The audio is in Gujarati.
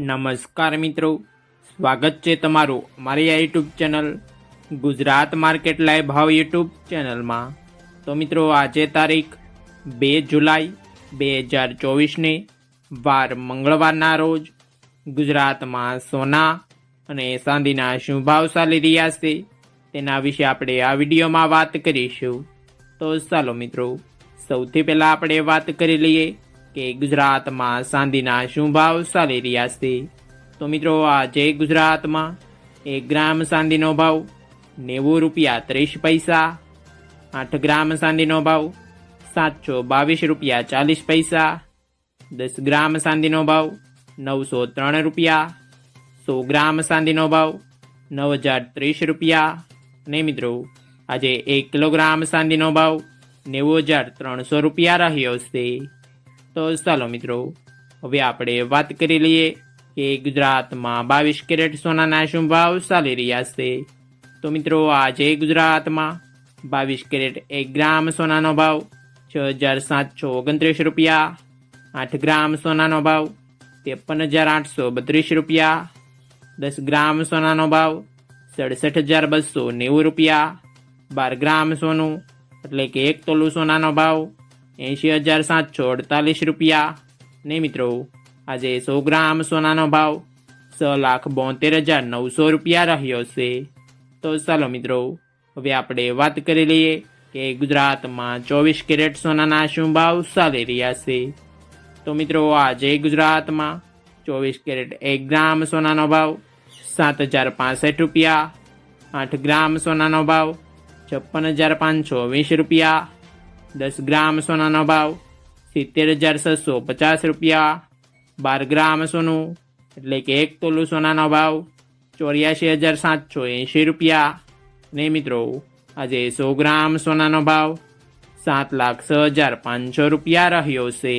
નમસ્કાર મિત્રો, સ્વાગત છે તમારું અમારી આ YouTube channel Gujarat market live ભાવ યુટ્યુબ ચેનલમાં। તો મિત્રો, આજે તારીખ 2 જુલાઈ 2024ને વાર મંગળવારના રોજ ગુજરાતમાં સોના અને ચાંદીના શું ભાવ ચાલી રહ્યા છે તેના વિશે આપણે આ વિડીયોમાં વાત કરીશું। તો ચાલો મિત્રો, સૌથી પહેલાં આપણે વાત કરી લઈએ કે ગુજરાતમાં ચાંદીના શું ભાવ ચાલી રહ્યા છે। તો મિત્રો, આજે ગુજરાતમાં 1 ગ્રામ ચાંદીનો ભાવ 90 રૂપિયા 30 પૈસા, 8 ગ્રામ ચાંદીનો ભાવ 722 રૂપિયા 40 પૈસા, 10 ગ્રામ ચાંદીનો ભાવ 903 રૂપિયા, 100 ગ્રામ ચાંદીનો ભાવ 9030 રૂપિયા અને મિત્રો, આજે 1 કિલોગ્રામ ચાંદીનો ભાવ 90300 રૂપિયા રહ્યો છે। તો ચાલો મિત્રો, હવે આપણે વાત કરી લઈએ કે ગુજરાતમાં 22 કેરેટ સોનાના શું ભાવ ચાલી રહ્યા છે। તો મિત્રો, આજે ગુજરાતમાં 22 કેરેટ 1 ગ્રામ સોનાનો ભાવ 6729 રૂપિયા, 8 ગ્રામ સોનાનો ભાવ 53832 રૂપિયા, 10 ગ્રામ સોનાનો ભાવ 67290 રૂપિયા, 12 ગ્રામ સોનું એટલે કે 1 તોલું સોનાનો ભાવ 80748 રૂપિયા ને મિત્રો, આજે 100 ગ્રામ સોનાનો ભાવ 6,72,900 રૂપિયા રહ્યો છે। તો ચાલો મિત્રો, હવે આપણે વાત કરી લઈએ કે ગુજરાતમાં 24 કેરેટ સોનાના શું ભાવ ચાલી રહ્યા છે। તો મિત્રો, આજે ગુજરાતમાં 24 કેરેટ 1 ગ્રામ સોનાનો ભાવ 7065 રૂપિયા, 8 ગ્રામ સોનાનો ભાવ 56520 રૂપિયા, 10 ગ્રામ સોનાનો ભાવ 70650 રૂપિયા, 12 ગ્રામ સોનું એટલે કે 1 તોલું સોનાનો ભાવ 84780 રૂપિયા ને મિત્રો, આજે 100 ગ્રામ સોનાનો ભાવ 7,06,500 રૂપિયા રહ્યો છે।